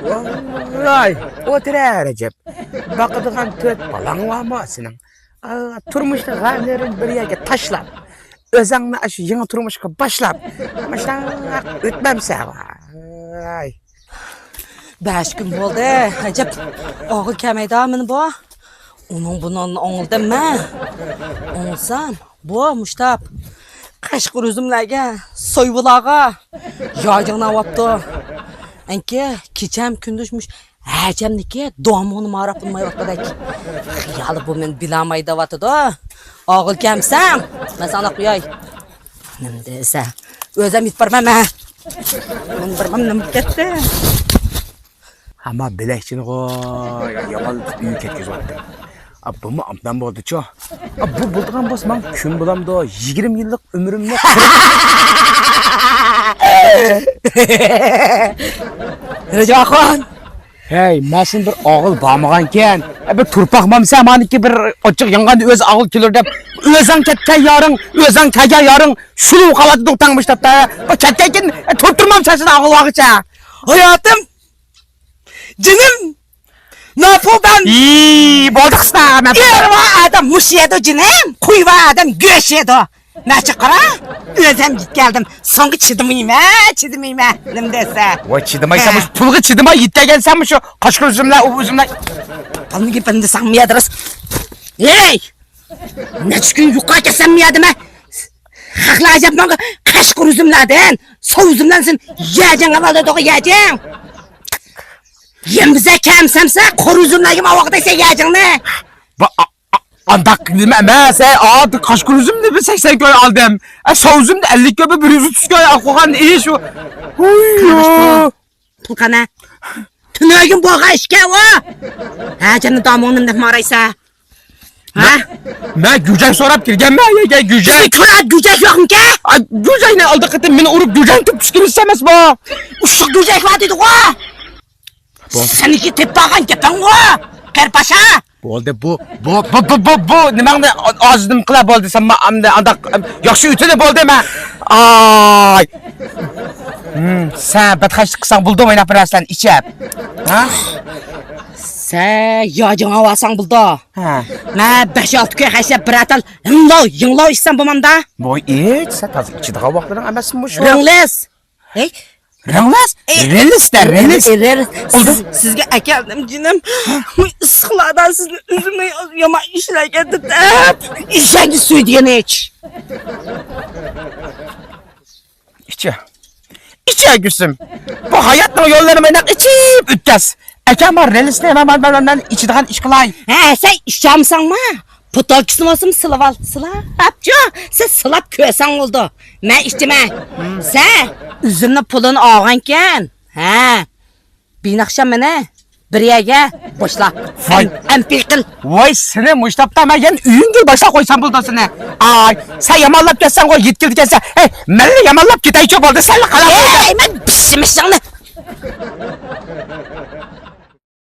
Vallahi otura Recep. Bakıdığın töt balan var mı senin? Turmuşta gamlerin bir yerge taşlap. Özüngni aşı yeni turmuşka başlap. Başlap ötmem sana. Ay. 5 gün oldu. Recep, oğul kemeydi amını bu. Onun bunun oğul deme. Oğulsam, bu Muştap. Kaşkır üzümlerge, soyvulağa. Yaycığına vaptı. Enki, keçem kündüşmüş. Həcəmdiki doğumunu maraq bulmayı vatbadak. Xiyalı bu men bilamayda vatıdı. Oğul kemsem, ben sana kuyay. Nemdeyse, özüm itbarmam ha. Ben barmam nem ketdi. Ama bilekçini koy. Yamal büyü ketkez vattı. Bu mu amdan boldu ço? Bu bulduğun boz man küm bulamdı o. 20 yıllık ömrümle. Recep Akon. Hey, masin bir oğul bağmağanken, bir turpak mamsa maniki bir açık yangan öz oğul kilir dep, özün ketken yarın, özün kege yarın, şunu kaladı doktanmış da, bu ketteyken tutturmam sensin oğul vakıça. Hayatım. Canım. Ne yapıyor ben? İyi, bolduk sana. Erva adam muş yedi canım. Kuyva adam göş yedi. Ne çıkara? Özüm git geldim. Songu çıdımıyım ha, çıdımıyım ha. Nemdeyse. O çıdımaysamış, pulgu çıdıma yitte gelsenmiş o. Kaşkır üzümler, o üzümler. Bana gibi ben de sanmayadırız. Hey! Ne çıkın yukarı kesem miyadım ha? Haklı acaba bana kaşkır üzümlerden, soğuk üzümdensin. Yiyeceksin havalı doğru yiyeceksin. Yem bize kemsemse koru üzümler gibi avaktaysa yiyeceksin ne? Andak demem sen adı kaşkır üzüm de bir 80 köy aldım. Soğuk üzüm de 50 köy bir 130 köy kokan iyi şu. Uyuuu. Pulkana. Tünögün boğa işke o. Ha canım damonum ne maraysa. Ha? Ben gücek sorap girgen mi ya gücek? Bir tura gücek yok mu ki? Gücek ne aldı kıtım beni urup gücek tüpüşkün istemez bu. Uşak gücek var dedi o. Sen iki tip bağın kepen o. Kerpaşa. Oldu bu. Nimen de ağzım kıla boldu sen ma amda andak yakşı ütü de boldu ma. Ay. Sen bedkaçlık kısan buldum oynap birazdan içep. Ha? Sen yağcın havasan buldu. Ha. Ne 5-6 köy haşa bir atal yınlav işsen bu manda. Boy iç sen tazı içi daha vaktinden emesin bu şu. Rengles. Hey. Rengles? Rengles de rengles. Oldu. Sizge ekeldim canım. Sıkılardan sizin üzümü yama işler geldi de. İşengi suyu diyene iç. İçe gülsüm. Bu hayatla yollarıma inak içip ütkes. Eken var relisine hemen ben içinden iş kılay. He sen işçamsan mı? Putal kısmasım sılaval. Sıla. Hapçı. Sen sılap kösen oldu. Ben içtim he. Sen üzümle pulunu ağanken. He. Bir akşam bana bir yere boşla. Vay. Empirkil. Vay seni muştapta ben yen üyün gibi başla koysan buldasını. Ay sen yamallap gelsen koy yetkildi gelsen. Hey melli yamallap gitay çok oldu sen kalan. Hey ben pişmişsin.